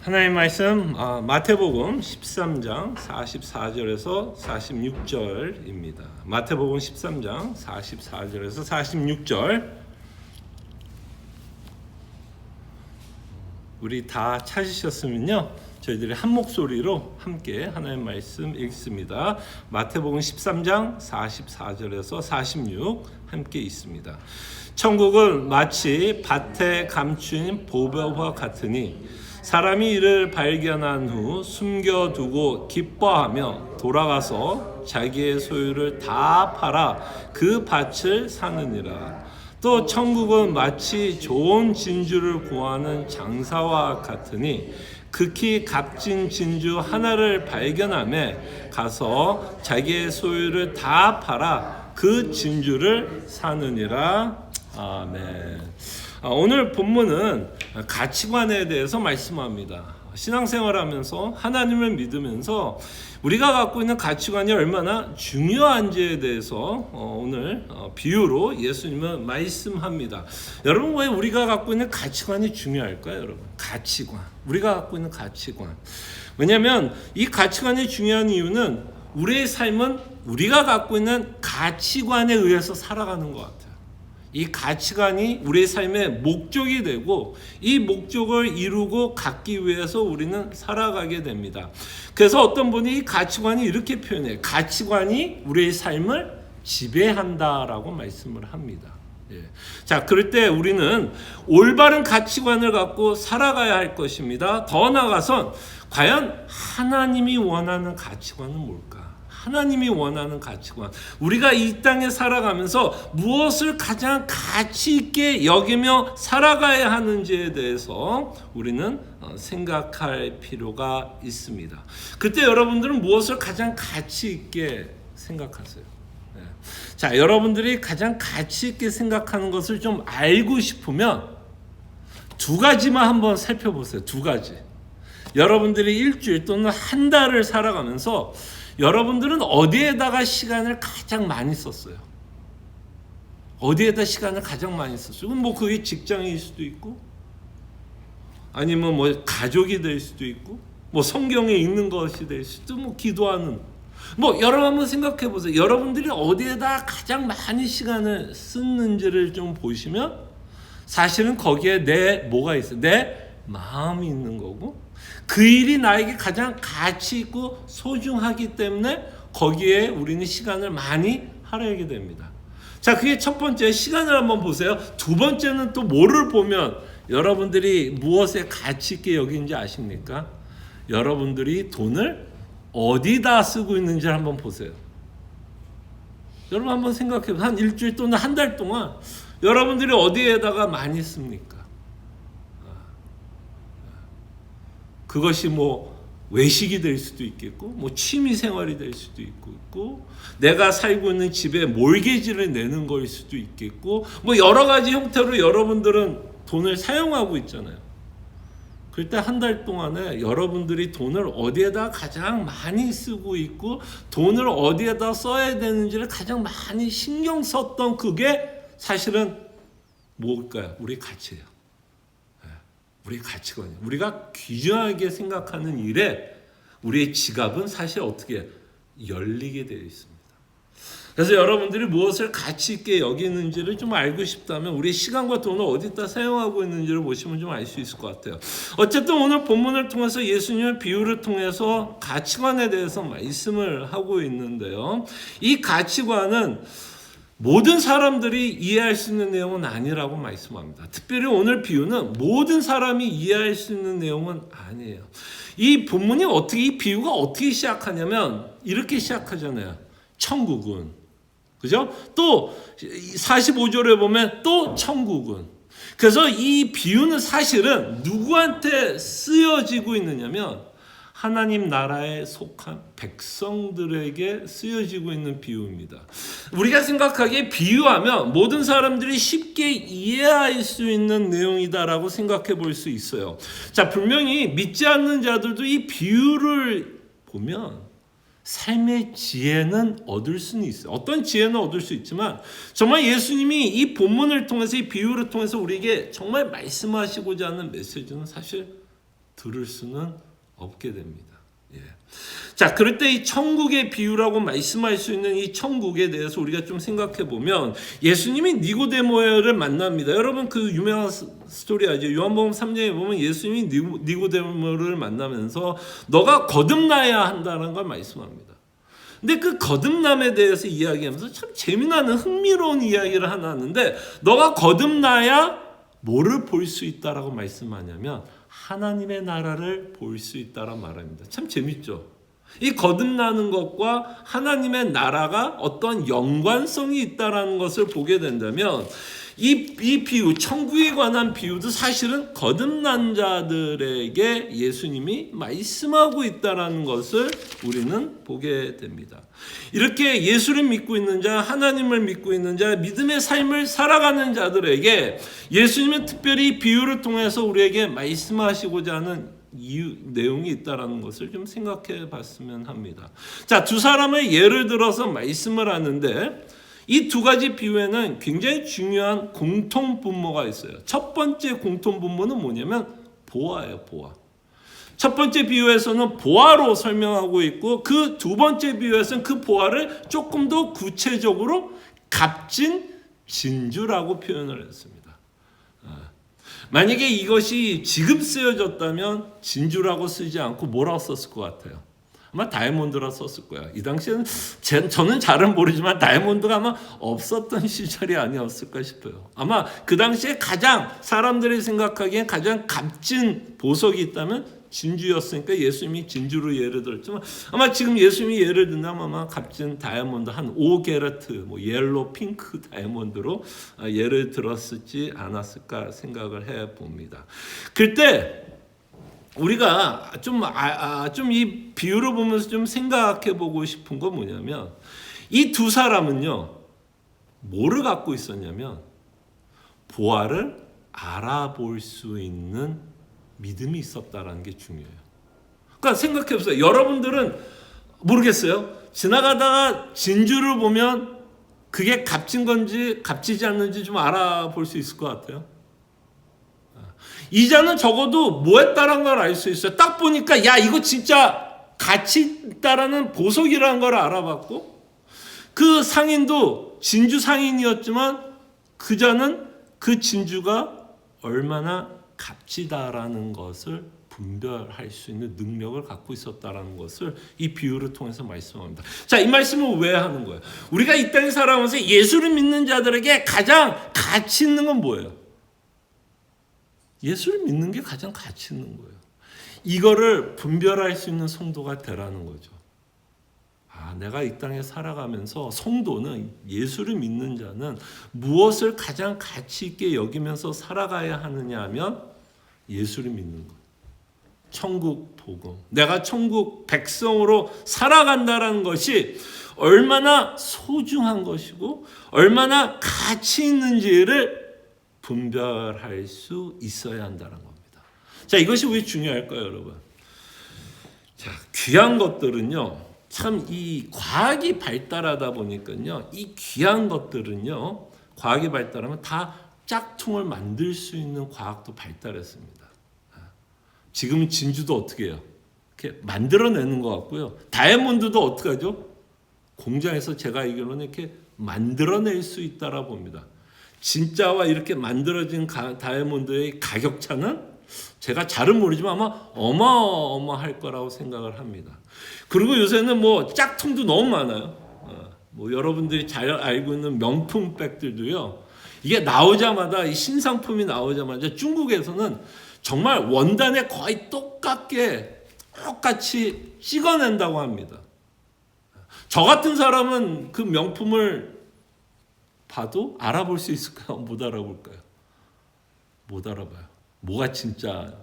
하나님 말씀 마태복음 13장 44절에서 46절입니다. 마태복음 13장 44절에서 46절. 우리 다 찾으셨으면요, 저희들이 한 목소리로 함께 하나님 말씀 읽습니다. 마태복음 13장 44절에서 46 함께 있습니다. 천국은 마치 밭에 감춘 보배와 같으니 사람이 이를 발견한 후 숨겨두고 기뻐하며 돌아가서 자기의 소유를 다 팔아 그 밭을 사느니라. 또 천국은 마치 좋은 진주를 구하는 장사와 같으니 극히 값진 진주 하나를 발견하며 가서 자기의 소유를 다 팔아 그 진주를 사느니라. 아멘. 오늘 본문은 가치관에 대해서 말씀합니다. 신앙생활하면서 하나님을 믿으면서 우리가 갖고 있는 가치관이 얼마나 중요한지에 대해서 오늘 비유로 예수님은 말씀합니다. 여러분, 왜 우리가 갖고 있는 가치관이 중요할까요? 여러분, 가치관, 우리가 갖고 있는 가치관. 왜냐하면 이 가치관이 중요한 이유는 우리의 삶은 우리가 갖고 있는 가치관에 의해서 살아가는 것 같아요. 이 가치관이 우리의 삶의 목적이 되고 이 목적을 이루고 갖기 위해서 우리는 살아가게 됩니다. 그래서 어떤 분이 이 가치관이 이렇게 표현해요. 가치관이 우리의 삶을 지배한다라고 말씀을 합니다. 자, 그럴 때 우리는 올바른 가치관을 갖고 살아가야 할 것입니다. 더 나아가선 과연 하나님이 원하는 가치관은 뭘까? 하나님이 원하는 가치관, 우리가 이 땅에 살아가면서 무엇을 가장 가치 있게 여기며 살아가야 하는지에 대해서 우리는 생각할 필요가 있습니다. 그때 여러분들은 무엇을 가장 가치 있게 생각하세요? 자, 여러분들이 가장 가치 있게 생각하는 것을 좀 알고 싶으면 두 가지만 한번 살펴보세요. 두 가지. 여러분들이 일주일 또는 한 달을 살아가면서 여러분들은 어디에다가 시간을 가장 많이 썼어요? 어디에다 시간을 가장 많이 썼어요? 그게 직장일 수도 있고, 아니면 가족이 될 수도 있고, 성경에 읽는 것이 될 수도 있고, 기도하는. 여러분 한번 생각해 보세요. 여러분들이 어디에다 가장 많이 시간을 쓰는지를 좀 보시면 사실은 거기에 뭐가 있어요? 내 마음이 있는 거고, 그 일이 나에게 가장 가치 있고 소중하기 때문에 거기에 우리는 시간을 많이 할애하게 됩니다. 자, 그게 첫 번째, 시간을 한번 보세요. 두 번째는 또 뭐를 보면 여러분들이 무엇에 가치 있게 여기는지 아십니까? 여러분들이 돈을 어디다 쓰고 있는지 한번 보세요. 여러분 한번 생각해보세요. 한 일주일 또는 한 달 동안 여러분들이 어디에다가 많이 씁니까? 그것이 외식이 될 수도 있겠고, 취미 생활이 될 수도 있고, 내가 살고 있는 집에 몰개지를 내는 거일 수도 있겠고, 여러 가지 형태로 여러분들은 돈을 사용하고 있잖아요. 그럴 때 한 달 동안에 여러분들이 돈을 어디에다 가장 많이 쓰고 있고, 돈을 어디에다 써야 되는지를 가장 많이 신경 썼던 그게 사실은 뭘까요? 우리 가치예요. 우리의 가치관이에요. 우리가 귀중하게 생각하는 일에 우리의 지갑은 사실 어떻게 열리게 되어 있습니다. 그래서 여러분들이 무엇을 가치 있게 여기는지를 좀 알고 싶다면 우리의 시간과 돈을 어디다 사용하고 있는지를 보시면 좀 알 수 있을 것 같아요. 어쨌든 오늘 본문을 통해서 예수님의 비유를 통해서 가치관에 대해서 말씀을 하고 있는데요. 이 가치관은 모든 사람들이 이해할 수 있는 내용은 아니라고 말씀합니다. 특별히 오늘 비유는 모든 사람이 이해할 수 있는 내용은 아니에요. 이 본문이 이 비유가 어떻게 시작하냐면 이렇게 시작하잖아요. 천국은. 그죠? 또 45절에 보면 또 천국은. 그래서 이 비유는 사실은 누구한테 쓰여지고 있느냐면 하나님 나라에 속한 백성들에게 쓰여지고 있는 비유입니다. 우리가 생각하기에 비유하면 모든 사람들이 쉽게 이해할 수 있는 내용이다라고 생각해 볼 수 있어요. 자, 분명히 믿지 않는 자들도 이 비유를 보면 삶의 지혜는 얻을 수는 있어요. 어떤 지혜는 얻을 수 있지만 정말 예수님이 이 본문을 통해서 이 비유를 통해서 우리에게 정말 말씀하시고자 하는 메시지는 사실 들을 수는 없게 됩니다. 예. 자, 그럴 때 이 천국의 비유라고 말씀할 수 있는 이 천국에 대해서 우리가 좀 생각해 보면 예수님이 니고데모를 만납니다. 여러분 그 유명한 스토리 알죠? 요한복음 3장에 보면 예수님이 니고데모를 만나면서 너가 거듭나야 한다는 걸 말씀합니다. 근데 그 거듭남에 대해서 이야기하면서 참 재미나는 흥미로운 이야기를 하나 하는데 너가 거듭나야 뭐를 볼 수 있다라고 말씀하냐면 하나님의 나라를 볼 수 있다라고 말합니다. 참 재밌죠? 이 거듭나는 것과 하나님의 나라가 어떤 연관성이 있다라는 것을 보게 된다면 이 비유, 천국에 관한 비유도 사실은 거듭난 자들에게 예수님이 말씀하고 있다라는 것을 우리는 보게 됩니다. 이렇게 예수를 믿고 있는 자, 하나님을 믿고 있는 자, 믿음의 삶을 살아가는 자들에게 예수님은 특별히 비유를 통해서 우리에게 말씀하시고자 하는 내용이 있다라는 것을 좀 생각해 봤으면 합니다. 자, 두 사람을 예를 들어서 말씀을 하는데 이 두 가지 비유에는 굉장히 중요한 공통 분모가 있어요. 첫 번째 공통 분모는 뭐냐면 보화예요, 보화. 첫 번째 비유에서는 보화로 설명하고 있고 그 두 번째 비유에서는 그 보화를 조금 더 구체적으로 값진 진주라고 표현을 했습니다. 만약에 이것이 지금 쓰여졌다면 진주라고 쓰지 않고 뭐라고 썼을 것 같아요? 아마 다이아몬드라 썼을 거야. 이 당시에는 저는 잘은 모르지만 다이아몬드가 아마 없었던 시절이 아니었을까 싶어요. 아마 그 당시에 가장 사람들이 생각하기엔 가장 값진 보석이 있다면 진주였으니까 예수님이 진주로 예를 들었지만 아마 지금 예수님이 예를 든다면 아마 값진 다이아몬드 한 5게러트 뭐 옐로 핑크 다이아몬드로 예를 들었을지 않았을까 생각을 해봅니다. 그때 우리가 좀 이 비유를 보면서 좀 생각해 보고 싶은 건 뭐냐면 이 두 사람은요 뭐를 갖고 있었냐면 보화를 알아볼 수 있는 믿음이 있었다라는 게 중요해요. 그러니까 생각해 보세요. 여러분들은 모르겠어요. 지나가다가 진주를 보면 그게 값진 건지 값지지 않는지 좀 알아볼 수 있을 것 같아요. 이자는 적어도 뭐 했다라는 걸 알 수 있어요. 딱 보니까 야 이거 진짜 가치 있다라는 보석이라는 걸 알아봤고 그 상인도 진주 상인이었지만 그자는 그 진주가 얼마나 값지다라는 것을 분별할 수 있는 능력을 갖고 있었다라는 것을 이 비유를 통해서 말씀합니다. 자, 이 말씀을 왜 하는 거예요? 우리가 이 땅에 살아가면서 예수를 믿는 자들에게 가장 가치 있는 건 뭐예요? 예수를 믿는 게 가장 가치 있는 거예요. 이거를 분별할 수 있는 성도가 되라는 거죠. 내가 이 땅에 살아가면서 성도는 예수를 믿는 자는 무엇을 가장 가치 있게 여기면서 살아가야 하느냐 하면 예수를 믿는 것. 천국 복음. 내가 천국 백성으로 살아간다는 것이 얼마나 소중한 것이고 얼마나 가치 있는지를 분별할 수 있어야 한다는 겁니다. 자, 이것이 왜 중요할까요, 여러분? 자, 귀한 것들은요. 참 이 과학이 발달하다 보니까요. 이 귀한 것들은요. 과학이 발달하면 다 짝퉁을 만들 수 있는 과학도 발달했습니다. 지금 진주도 어떻게 해요? 이렇게 만들어내는 것 같고요. 다이아몬드도 어떻게 하죠? 공장에서 제가 알기로는 이렇게 만들어낼 수 있다라 봅니다. 진짜와 이렇게 만들어진 다이아몬드의 가격차는 제가 잘은 모르지만 아마 어마어마할 거라고 생각을 합니다. 그리고 요새는 뭐 짝퉁도 너무 많아요. 뭐 여러분들이 잘 알고 있는 명품 백들도요. 이게 나오자마자 이 신상품이 나오자마자 중국에서는 정말 원단에 거의 똑같이 찍어낸다고 합니다. 저 같은 사람은 그 명품을 봐도 알아볼 수 있을까요? 못 알아볼까요? 못 알아봐요. 뭐가 진짜,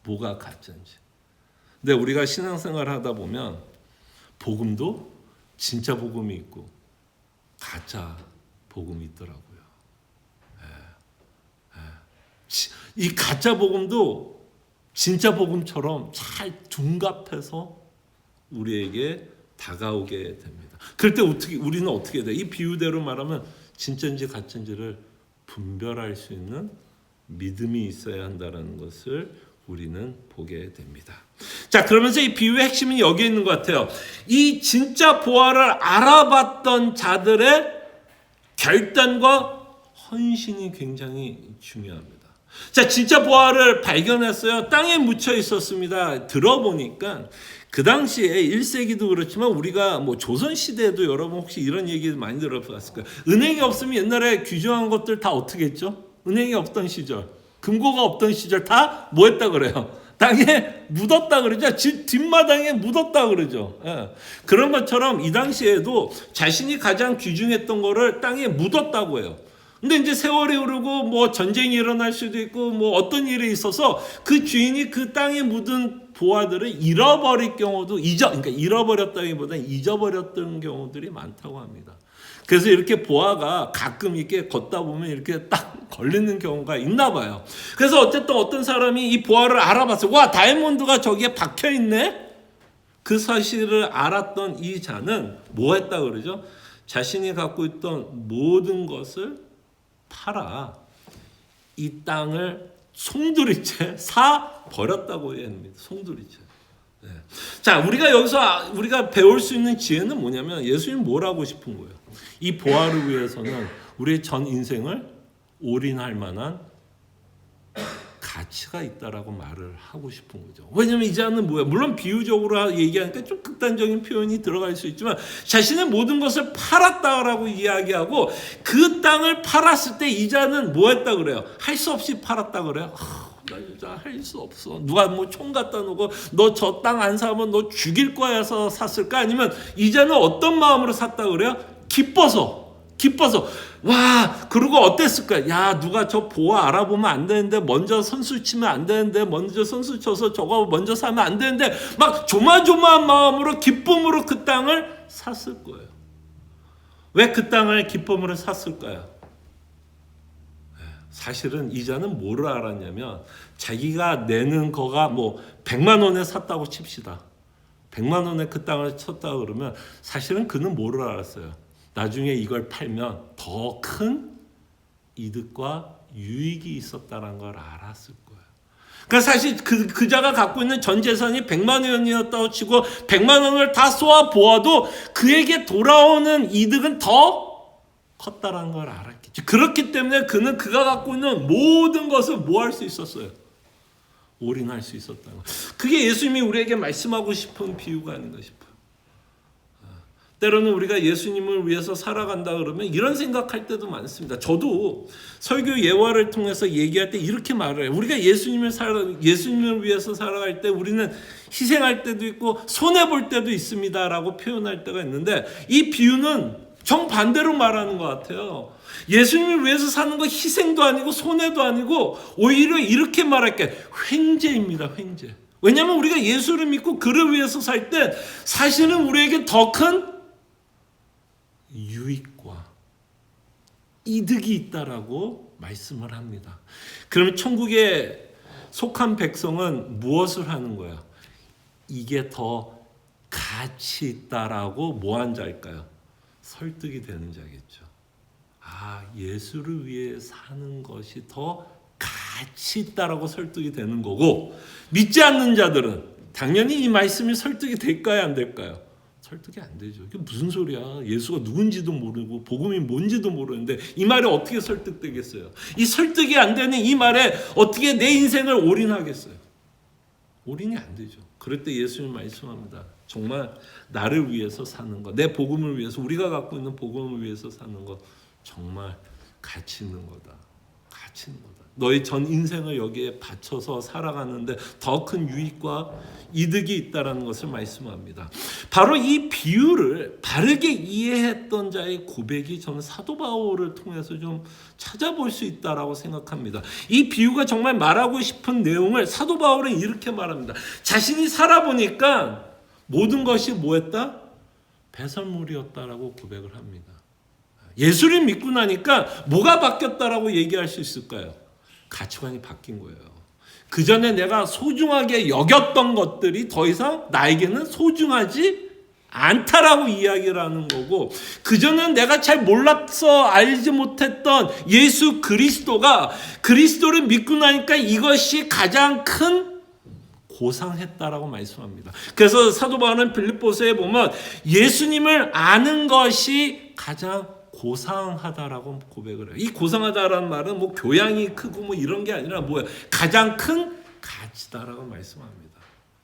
뭐가 가짜인지. 근데 우리가 신앙생활 하다 보면 복음도 진짜 복음이 있고 가짜 복음이 있더라고요. 이 가짜 복음도 진짜 복음처럼 잘 둔갑해서 우리에게 다가오게 됩니다. 그럴 때 우리는 어떻게 돼요? 이 비유대로 말하면 진짜인지 가짜인지를 분별할 수 있는 믿음이 있어야 한다는 것을 우리는 보게 됩니다. 자, 그러면서 이 비유의 핵심은 여기에 있는 것 같아요. 이 진짜 보화를 알아봤던 자들의 결단과 헌신이 굉장히 중요합니다. 자, 진짜 보화를 발견했어요. 땅에 묻혀 있었습니다. 들어보니까 그 당시에 1세기도 그렇지만 우리가 뭐 조선시대에도 여러분 혹시 이런 얘기 많이 들어봤을 거예요. 은행이 없으면 옛날에 규정한 것들 다 어떻게 했죠? 은행이 없던 시절, 금고가 없던 시절 다 뭐 했다 그래요? 땅에 묻었다 그러죠. 집 뒷마당에 묻었다 그러죠. 예. 그런 것처럼 이 당시에도 자신이 가장 귀중했던 거를 땅에 묻었다고 해요. 근데 이제 세월이 흐르고 뭐 전쟁이 일어날 수도 있고 뭐 어떤 일이 있어서 그 주인이 그 땅에 묻은 보화들을 잃어버릴 경우도 그러니까 잃어버렸다기보다는 잊어버렸던 경우들이 많다고 합니다. 그래서 이렇게 보화가 가끔 이렇게 걷다 보면 이렇게 딱 걸리는 경우가 있나 봐요. 그래서 어쨌든 어떤 사람이 이 보화를 알아봤어요. 와, 다이아몬드가 저기에 박혀 있네. 그 사실을 알았던 이 자는 뭐 했다 그러죠? 자신이 갖고 있던 모든 것을 팔아 이 땅을 송두리째 사 버렸다고 해야 합니다. 송두리째. 네. 자, 우리가 배울 수 있는 지혜는 뭐냐면 예수님 뭘 하고 싶은 거예요? 이 보화를 위해서는 우리의 전 인생을 올인할 만한 가치가 있다라고 말을 하고 싶은 거죠. 왜냐하면 이 자는 뭐야? 물론 비유적으로 얘기하니까 좀 극단적인 표현이 들어갈 수 있지만 자신의 모든 것을 팔았다라고 이야기하고 그 땅을 팔았을 때 이 자는 뭐 했다 그래요? 할 수 없이 팔았다 그래요. 나 진짜 할 수 없어. 누가 뭐 총 갖다 놓고 너 저 땅 안 사면 너 죽일 거야 해서 샀을까? 아니면 이 자는 어떤 마음으로 샀다 그래요? 기뻐서. 와, 그리고 어땠을까? 야, 누가 저 보화 알아보면 안 되는데, 먼저 선수 치면 안 되는데, 먼저 선수 쳐서 저거 먼저 사면 안 되는데, 막 조마조마한 마음으로 기쁨으로 그 땅을 샀을 거예요. 왜 그 땅을 기쁨으로 샀을까요? 사실은 이자는 뭐를 알았냐면 자기가 내는 거가 뭐 100만 원에 샀다고 칩시다. 100만 원에 그 땅을 쳤다 그러면 사실은 그는 뭐를 알았어요? 나중에 이걸 팔면 더 큰 이득과 유익이 있었다는 걸 알았을 거예요. 그러니까 사실 그 자가 갖고 있는 전 재산이 100만 원이었다고 치고 100만 원을 다 쏘아 보아도 그에게 돌아오는 이득은 더 컸다는 걸 알았겠죠. 그렇기 때문에 그는 그가 갖고 있는 모든 것을 뭐 할 수 있었어요? 올인할 수 있었다는 거. 그게 예수님이 우리에게 말씀하고 싶은 비유가 아닌가 싶어요. 때로는 우리가 예수님을 위해서 살아간다 그러면 이런 생각할 때도 많습니다. 저도 설교 예화를 통해서 얘기할 때 이렇게 말을 해요. 우리가 예수님을 위해서 살아갈 때 우리는 희생할 때도 있고 손해볼 때도 있습니다라고 표현할 때가 있는데 이 비유는 정반대로 말하는 것 같아요. 예수님을 위해서 사는 거 희생도 아니고 손해도 아니고 오히려 이렇게 말할게 횡재입니다. 횡재. 왜냐하면 우리가 예수를 믿고 그를 위해서 살 때 사실은 우리에게 더 큰 유익과 이득이 있다라고 말씀을 합니다. 그러면 천국에 속한 백성은 무엇을 하는 거야? 이게 더 가치 있다라고 뭐한 자일까요? 설득이 되는 자겠죠. 아, 예수를 위해 사는 것이 더 가치 있다라고 설득이 되는 거고 믿지 않는 자들은 당연히 이 말씀이 설득이 될까요? 안 될까요? 설득이 안 되죠. 이게 무슨 소리야? 예수가 누군지도 모르고 복음이 뭔지도 모르는데 이 말에 어떻게 설득되겠어요? 이 설득이 안 되는 이 말에 어떻게 내 인생을 올인하겠어요? 올인이 안 되죠. 그럴 때 예수님 말씀합니다. 정말 나를 위해서 사는 것, 내 복음을 위해서 우리가 갖고 있는 복음을 위해서 사는 것 정말 가치 있는 거다. 가치 있는 거다. 너의 전 인생을 여기에 바쳐서 살아가는데 더 큰 유익과 이득이 있다라는 것을 말씀합니다. 바로 이 비유를 바르게 이해했던 자의 고백이 저는 사도 바울을 통해서 좀 찾아볼 수 있다라고 생각합니다. 이 비유가 정말 말하고 싶은 내용을 사도 바울은 이렇게 말합니다. 자신이 살아보니까 모든 것이 뭐였다? 배설물이었다라고 고백을 합니다. 예수를 믿고 나니까 뭐가 바뀌었다라고 얘기할 수 있을까요? 가치관이 바뀐 거예요. 그 전에 내가 소중하게 여겼던 것들이 더 이상 나에게는 소중하지 않다라고 이야기를 하는 거고, 그 전에는 내가 잘 몰라서 알지 못했던 예수 그리스도가 그리스도를 믿고 나니까 이것이 가장 큰 고상했다라고 말씀합니다. 그래서 사도 바울은 빌립보서에 보면 예수님을 아는 것이 가장 고상하다라고 고백을 해요. 이 고상하다라는 말은 뭐 교양이 크고 뭐 이런 게 아니라 뭐예요? 가장 큰 가치다라고 말씀합니다.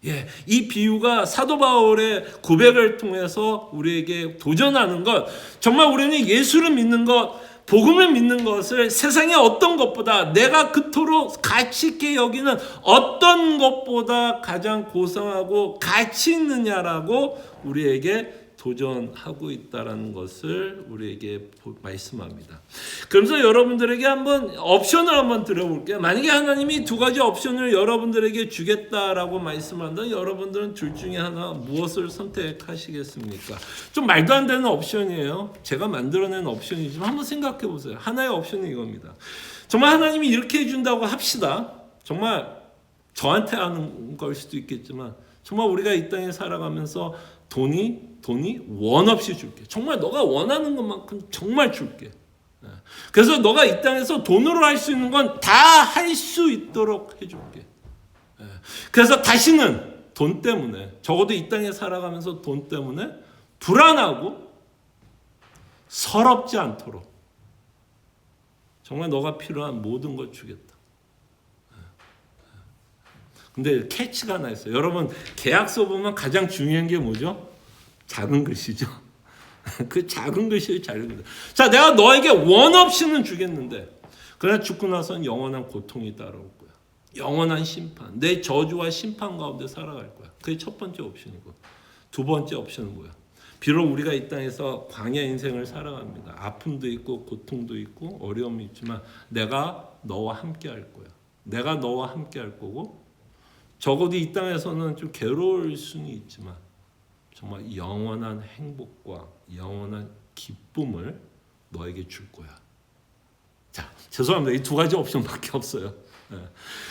예, 이 비유가 사도 바울의 고백을 통해서 우리에게 도전하는 것, 정말 우리는 예수를 믿는 것, 복음을 믿는 것을 세상의 어떤 것보다 내가 그토록 가치 있게 여기는 어떤 것보다 가장 고상하고 가치 있느냐라고 우리에게 도전하고 있다는 것을 우리에게 말씀합니다. 그러면서 여러분들에게 한번 옵션을 한번 드려볼게요. 만약에 하나님이 두 가지 옵션을 여러분들에게 주겠다라고 말씀한다면 여러분들은 둘 중에 하나 무엇을 선택하시겠습니까? 좀 말도 안 되는 옵션이에요. 제가 만들어낸 옵션이지만 한번 생각해 보세요. 하나의 옵션이 이겁니다. 정말 하나님이 이렇게 해준다고 합시다. 정말 저한테 하는 걸 수도 있겠지만 정말 우리가 이 땅에 살아가면서 돈이 원 없이 줄게. 정말 너가 원하는 것만큼 정말 줄게. 그래서 너가 이 땅에서 돈으로 할 수 있는 건 다 할 수 있도록 해줄게. 그래서 다시는 돈 때문에, 적어도 이 땅에 살아가면서 돈 때문에 불안하고 서럽지 않도록 정말 너가 필요한 모든 걸 주겠다. 근데 캐치가 하나 있어요. 여러분 계약서 보면 가장 중요한 게 뭐죠? 작은 글씨죠. 그 작은 글씨를 잘 읽는다. 자, 내가 너에게 원 없이는 주겠는데 그러나 죽고 나서는 영원한 고통이 따라올 거야. 영원한 심판, 내 저주와 심판 가운데 살아갈 거야. 그게 첫 번째 옵션이고, 두 번째 옵션은 뭐야? 비록 우리가 이 땅에서 광야 인생을 살아갑니다. 아픔도 있고 고통도 있고 어려움이 있지만 내가 너와 함께 할 거야. 내가 너와 함께 할 거고, 적어도 이 땅에서는 좀 괴로울 수는 있지만 정말 영원한 행복과 영원한 기쁨을 너에게 줄 거야. 자, 죄송합니다. 이 두 가지 옵션밖에 없어요.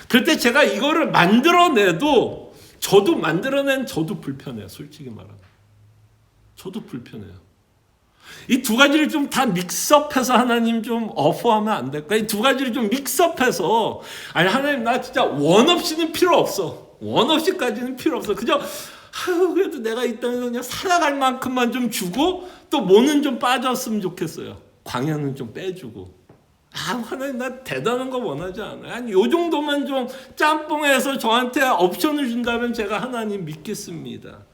그럴 때 제가 이거를 만들어내도 저도 불편해요. 솔직히 말하면. 저도 불편해요. 이 두 가지를 좀 다 믹스업해서 하나님 좀 어퍼하면 안 될까? 이 두 가지를 좀 믹스업해서, 아니 하나님 나 진짜 원 없이는 필요 없어. 원 없이까지는 필요 없어. 그저 그래도 내가 이 땅에서 그냥 살아갈 만큼만 좀 주고 또 뭐는 좀 빠졌으면 좋겠어요. 광야는 좀 빼주고. 하나님 나 대단한 거 원하지 않아요. 아니 요 정도만 좀 짬뽕해서 저한테 옵션을 준다면 제가 하나님 믿겠습니다.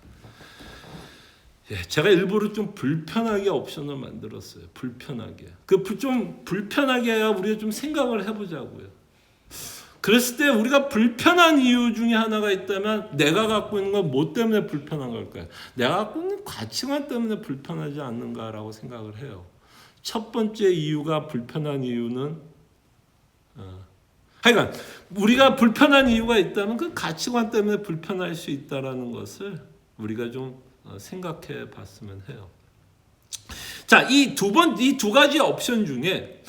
예, 제가 일부러 좀 불편하게 옵션을 만들었어요. 불편하게. 좀 불편하게 해야 우리가 좀 생각을 해보자고요. 그랬을 때 우리가 불편한 이유 중에 하나가 있다면 내가 갖고 있는 건 뭐 때문에 불편한 걸까요? 내가 갖고 있는 가치관 때문에 불편하지 않는가라고 생각을 해요. 첫 번째 이유가 불편한 이유는 하여간 우리가 불편한 이유가 있다면 그 가치관 때문에 불편할 수 있다라는 것을 우리가 좀 생각해 봤으면 해요. 자, 이 두 가지 옵션 중에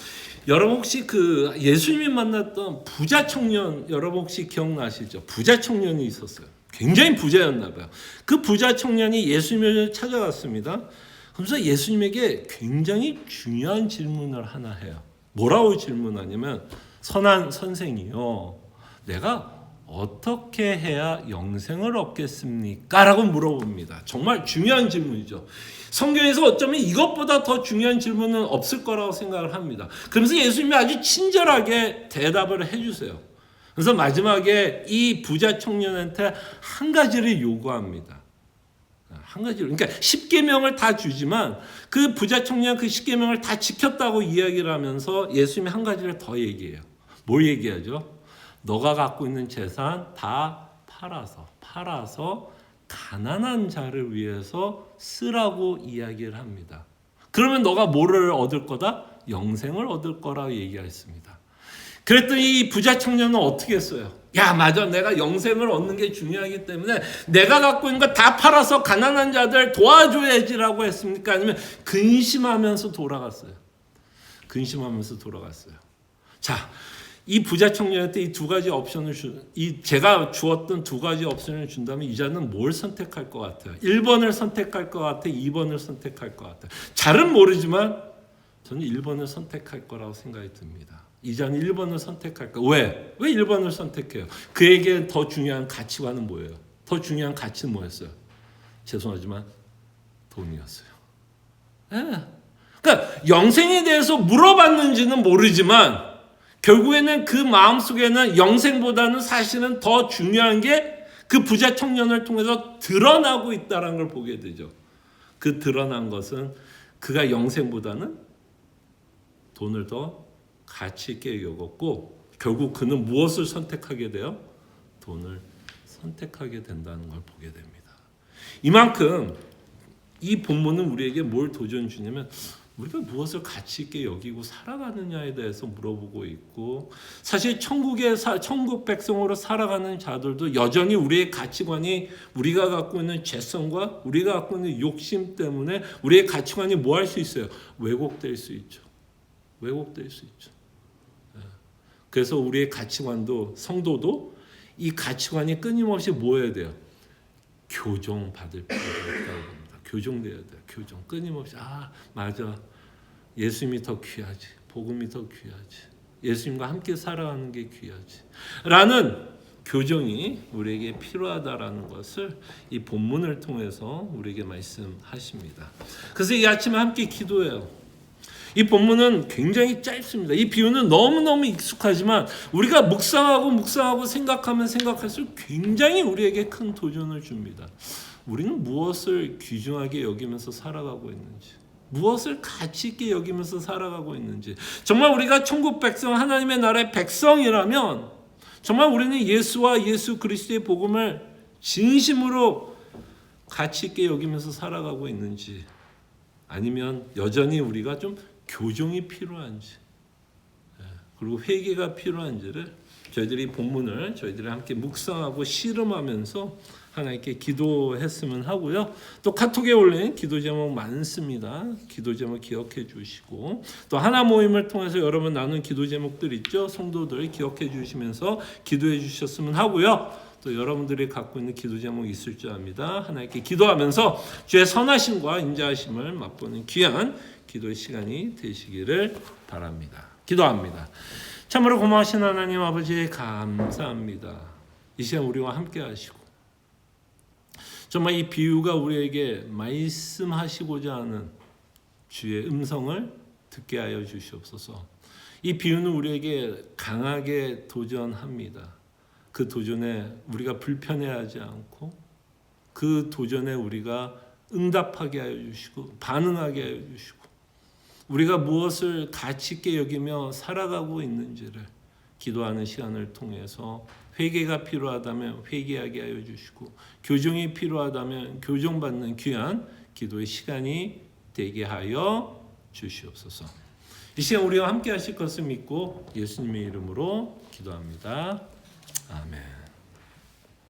여러분 혹시 그 예수님이 만났던 부자 청년 여러분 혹시 기억나시죠? 부자 청년이 있었어요. 굉장히 부자였나 봐요. 그 부자 청년이 예수님을 찾아갔습니다. 그래서 예수님에게 굉장히 중요한 질문을 하나 해요. 뭐라고 질문하냐면, 선한 선생이요, 내가 어떻게 해야 영생을 얻겠습니까? 라고 물어봅니다. 정말 중요한 질문이죠. 성경에서 어쩌면 이것보다 더 중요한 질문은 없을 거라고 생각을 합니다. 그러면서 예수님이 아주 친절하게 대답을 해주세요. 그래서 마지막에 이 부자 청년한테 한 가지를 요구합니다. 한 가지를. 그러니까 10계명을 다 주지만 그 부자 청년 그 10계명을 다 지켰다고 이야기를 하면서 예수님이 한 가지를 더 얘기해요. 뭘 얘기하죠? 너가 갖고 있는 재산 다 팔아서 가난한 자를 위해서 쓰라고 이야기를 합니다. 그러면 너가 뭐를 얻을 거다? 영생을 얻을 거라고 얘기했습니다. 그랬더니 이 부자 청년은 어떻게 했어요? 야, 맞아. 내가 영생을 얻는 게 중요하기 때문에 내가 갖고 있는 거 다 팔아서 가난한 자들 도와줘야지라고 했습니까? 아니면 근심하면서 돌아갔어요? 근심하면서 돌아갔어요. 자, 이 부자 청년한테 이 두 가지 옵션을 제가 주었던 두 가지 옵션을 준다면 이 자는 뭘 선택할 것 같아요? 1번을 선택할 것 같아요? 2번을 선택할 것 같아요? 잘은 모르지만 저는 1번을 선택할 거라고 생각이 듭니다. 이전 1번을 선택할까? 왜 1번을 선택해요? 그에게 더 중요한 가치관은 뭐예요? 더 중요한 가치는 뭐였어요? 죄송하지만 돈이었어요. 네. 그러니까 영생에 대해서 물어봤는지는 모르지만 결국에는 그 마음속에는 영생보다는 사실은 더 중요한 게 그 부자 청년을 통해서 드러나고 있다는 걸 보게 되죠. 그 드러난 것은 그가 영생보다는 돈을 더 가치 있게 여겼고 결국 그는 무엇을 선택하게 돼요? 돈을 선택하게 된다는 걸 보게 됩니다. 이만큼 이 본문은 우리에게 뭘 도전 주냐면 우리가 무엇을 가치 있게 여기고 살아가느냐에 대해서 물어보고 있고 사실 천국 백성으로 살아가는 자들도 여전히 우리의 가치관이 우리가 갖고 있는 죄성과 우리가 갖고 있는 욕심 때문에 우리의 가치관이 뭐 할 수 있어요? 왜곡될 수 있죠. 왜곡될 수 있죠. 그래서 우리의 가치관도 성도도 이 가치관이 끊임없이 뭐 해야 돼요? 교정받을 필요가 있다고 봅니다. 교정돼야 돼요. 교정 끊임없이 맞아. 예수님이 더 귀하지. 복음이 더 귀하지. 예수님과 함께 살아가는 게 귀하지. 라는 교정이 우리에게 필요하다라는 것을 이 본문을 통해서 우리에게 말씀하십니다. 그래서 이 아침에 함께 기도해요. 이 본문은 굉장히 짧습니다. 이 비유는 너무너무 익숙하지만 우리가 묵상하고 생각하면 생각할수록 굉장히 우리에게 큰 도전을 줍니다. 우리는 무엇을 귀중하게 여기면서 살아가고 있는지, 무엇을 가치 있게 여기면서 살아가고 있는지, 정말 우리가 천국 백성, 하나님의 나라의 백성이라면 정말 우리는 예수와 예수 그리스도의 복음을 진심으로 가치 있게 여기면서 살아가고 있는지, 아니면 여전히 우리가 좀 교정이 필요한지, 그리고 회개가 필요한지를 저희들이 본문을 저희들이 함께 묵상하고 씨름하면서 하나님께 기도했으면 하고요. 또 카톡에 올린 기도 제목 많습니다. 기도 제목 기억해 주시고 또 하나 모임을 통해서 여러분 나눈 기도 제목들 있죠. 성도들 기억해 주시면서 기도해 주셨으면 하고요. 또 여러분들이 갖고 있는 기도 제목이 있을 줄 압니다. 하나님께 기도하면서 주의 선하심과 인자하심을 맛보는 귀한 기도의 시간이 되시기를 바랍니다. 기도합니다. 참으로 고마우신 하나님 아버지 감사합니다. 이 시간 우리와 함께 하시고 정말 이 비유가 우리에게 말씀하시고자 하는 주의 음성을 듣게 하여 주시옵소서. 이 비유는 우리에게 강하게 도전합니다. 그 도전에 우리가 불편해하지 않고 그 도전에 우리가 응답하게 하여 주시고 반응하게 하여 주시고 우리가 무엇을 가치 있게 여기며 살아가고 있는지를 기도하는 시간을 통해서 회개가 필요하다면 회개하게 하여 주시고 교정이 필요하다면 교정받는 귀한 기도의 시간이 되게 하여 주시옵소서. 이 시간 우리와 함께 하실 것을 믿고 예수님의 이름으로 기도합니다. 아멘.